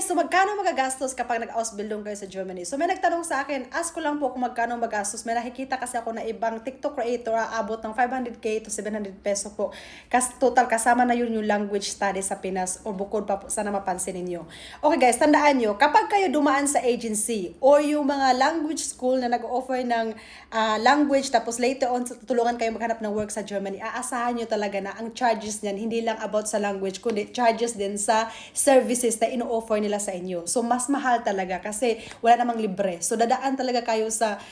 guys, so magkano magagastos kapag nag-Ausbildung kayo sa Germany? So may nagtanong sa akin, ask ko lang po kung magkano magastos. May nakikita kasi ako na ibang TikTok creator aabot ng 500k to 700 peso po. Total kasama na yun yung language study sa Pinas o bukod pa po, sana mapansin ninyo. Okay guys, tandaan nyo, kapag kayo dumaan sa agency o yung mga language school na nag-offer ng language tapos later on tutulungan kayo maghanap ng work sa Germany, aasahan nyo talaga na ang charges niyan hindi lang about sa language kundi charges din sa services na ino-offer nila sa inyo. So, mas mahal talaga kasi wala namang libre. So, dadaan talaga kayo sa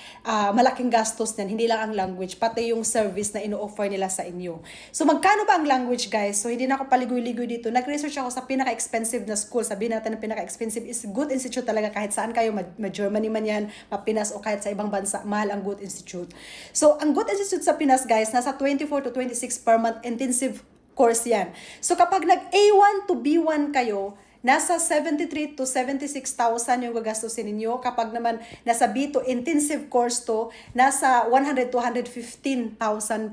malaking gastos niyan. Hindi lang ang language, pati yung service na ino-offer nila sa inyo. So, magkano ba ang language, guys? So, hindi na ako paligoy-ligoy dito. Nag-research ako sa pinaka-expensive na school. Sabihin natin na pinaka-expensive is good institute talaga kahit saan kayo, ma-Germany man yan, ma-Pinas o kahit sa ibang bansa, mahal ang good institute. So, ang good institute sa Pinas, guys, nasa 24 to 26 per month intensive course yan. So kapag nag-A1 to B1 kayo, nasa 73 to 76,000 yung gagastusin ninyo. Kapag naman nasa B2 intensive course to, nasa 100 to 115,000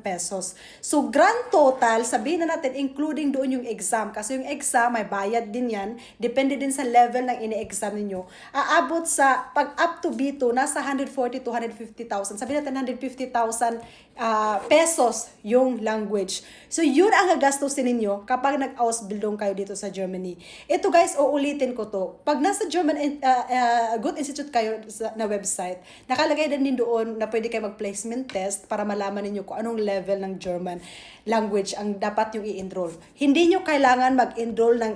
pesos. So grand total, sabihin na natin including doon yung exam. Kasi yung exam, may bayad din yan. Depende din sa level ng ini-exam ninyo. Aabot sa, pag up to B2, nasa 140 to 150,000. Sabihin natin 150,000 pesos yung language. So yun ang gagastusin ninyo kapag nag-Ausbildung kayo dito sa Germany. Ito guys, uulitin ko to. Pag nasa German Good Institute kayo na website, nakalagay din doon na pwede kayo mag-placement test para malaman niyo kung anong level ng German language ang dapat yung i-enroll. Hindi nyo kailangan mag-enroll ng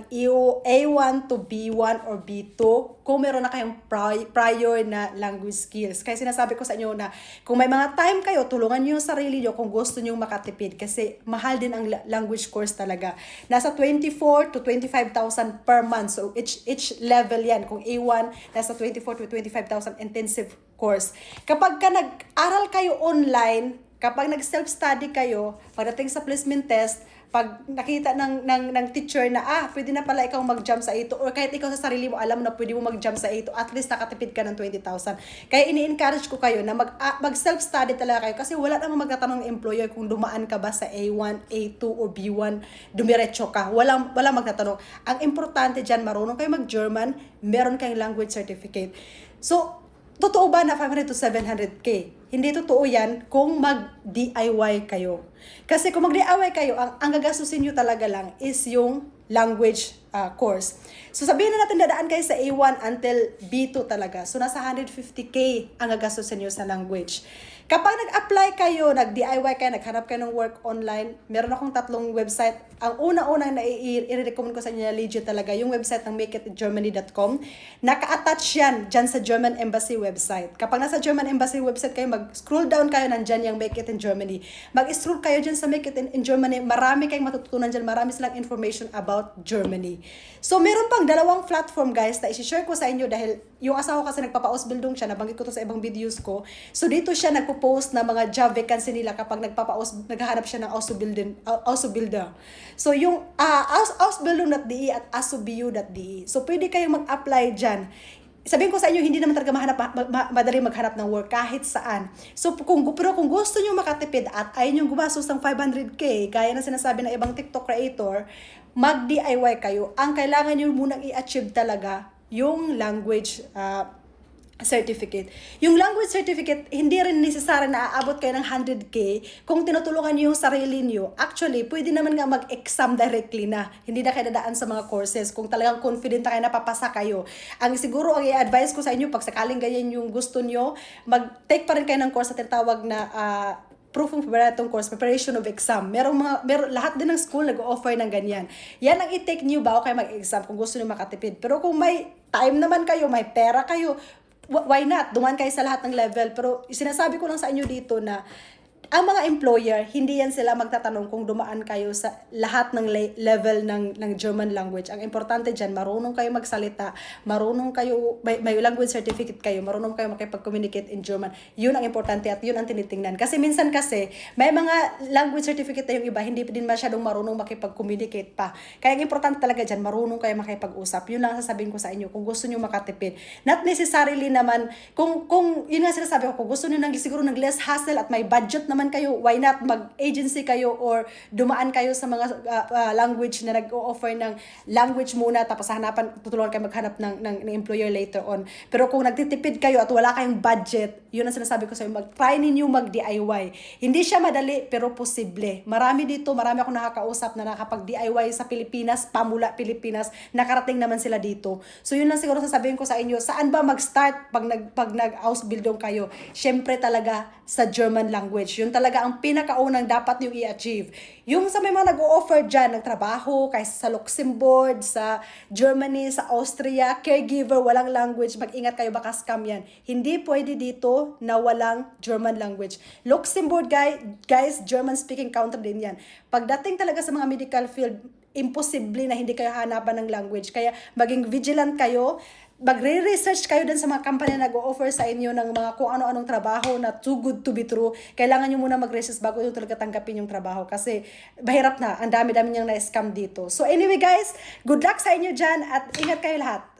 A1 to B1 or B2 kung meron na kayong prior na language skills. Kaya sinasabi ko sa inyo na kung may mga time kayo, tulungan nyo yung sarili nyo kung gusto nyo makatipid kasi mahal din ang language course talaga. Nasa 24 to 25,000 per month. So each level yan. Kung A1, nasa 24 to 25,000 intensive course. Kapag ka nag-aral kayo online, kapag nag-self-study kayo, pagdating sa placement test, pag nakita ng teacher na, pwede na pala ikaw mag-jump sa ito, or kahit ikaw sa sarili mo, alam na pwede mo mag-jump sa ito, at least nakatipid ka ng 20,000. Kaya ini-encourage ko kayo na mag-self-study talaga kayo, kasi wala namang magtatanong ng employer kung dumaan ka ba sa A1, A2, o B1, dumiretso ka. Walang magtatanong. Ang importante dyan, marunong kayo mag-German, meron kayong language certificate. So, totoo ba na 500 to 700k? Hindi totoo yan kung mag-DIY kayo. Kasi kung mag-DIY kayo, ang gagastusin nyo talaga lang is yung language course. So sabihin na natin dadaan kayo sa A1 until B2 talaga. So nasa 150k ang gagastusin nyo sa language. Kapag nag-apply kayo, nag-DIY kayo, naghanap kayo ng work online, meron akong 3 website. Ang una-una na i-recommend ko sa inyo na legit talaga, yung website ng makeitgermany.com. Naka-attach yan dyan sa German Embassy website. Kapag nasa German Embassy website kayo, mag-scroll down kayo, nandyan yung Make It in Germany. Mag-scroll kayo dyan sa Make It in Germany. Marami kayong matututunan dyan. Marami silang information about Germany. So, meron pang 2 platform guys na isi-share ko sa inyo dahil yung asawa kasi nagpapa-Ausbildung siya, nabanggit ko to sa ibang videos ko. So, dito siya nagpo-post na mga job vacancy nila kapag naghahanap siya ng Ausbilder. So, yung ausbildung.de at asubu.de. So, pwede kayong mag-apply dyan. Sabihin ko sa inyo, hindi naman talaga madali maghanap ng work kahit saan. So, pero kung gusto nyo makatipid at ayaw nyo gumastos ng 500k, gaya na sinasabi ng ibang TikTok creator, mag-DIY kayo. Ang kailangan nyo munang i-achieve talaga yung language certificate. Yung language certificate, hindi rin necessary na aabot kayo ng 100k kung tinutulungan niyo yung sarili niyo. Actually, pwede naman nga mag-exam directly na. Hindi na kayo dadaan sa mga courses. Kung talagang confident na kayo na papasa kayo. Ang siguro, ang i-advise ko sa inyo, pag sakaling ganyan yung gusto niyo, mag-take pa rin kayo ng course na tinatawag na proof of meritong course, preparation of exam. Lahat din ng school nag-offer ng ganyan. Yan ang i-take niyo bago kayo mag-exam kung gusto niyo makatipid. Pero kung may time naman kayo, may pera kayo, why not? Duman kayo sa lahat ng level. Pero sinasabi ko lang sa inyo dito na ang mga employer, hindi yan sila magtatanong kung dumaan kayo sa lahat ng level ng German language. Ang importante dyan, marunong kayo magsalita, marunong kayo, may language certificate kayo, marunong kayo makipag-communicate in German. Yun ang importante at yun ang tinitingnan. Kasi minsan kasi, may mga language certificate na yung iba, hindi din masyadong marunong makipag-communicate pa. Kaya ang importante talaga dyan, marunong kayo makipag-usap. Yun lang sasabihin ko sa inyo, kung gusto nyo makatipid. Not necessarily naman, kung yun nga sinasabi ko, kung gusto nyo siguro ng less hassle at may budget na naman kayo, why not mag-agency kayo or dumaan kayo sa mga language na nag-o-offer ng language muna tapos hanapan, tutulungan kayo maghanap ng employer later on. Pero kung nagtitipid kayo at wala kayong budget, yun ang sinasabi ko sa inyo, try ninyo mag-DIY. Hindi siya madali pero posible. Marami akong nakakausap na nakapag-DIY sa Pilipinas, pamula Pilipinas, nakarating naman sila dito. So yun lang siguro sasabihin ko sa inyo, saan ba mag-start pag nag-Ausbildung kayo? Syempre talaga sa German language. Yun talaga ang pinakaunang dapat yung i-achieve. Yung sa may mga nag-o-offer dyan, nagtrabaho, kaysa sa Luxembourg, sa Germany, sa Austria, caregiver, walang language, mag-ingat kayo, baka scam yan. Hindi pwede dito na walang German language. Luxembourg, guys, German-speaking country din yan. Pagdating talaga sa mga medical field, imposible na hindi kayo hanapan ng language. Kaya maging vigilant kayo, magre-research kayo din sa mga company na nag-o-offer sa inyo ng mga kung ano-anong trabaho na too good to be true. Kailangan nyo muna mag-research bago nyo talaga tanggapin yung trabaho kasi mahirap na, ang dami-dami niyang na-scam dito. So anyway guys, good luck sa inyo dyan at ingat kayo lahat.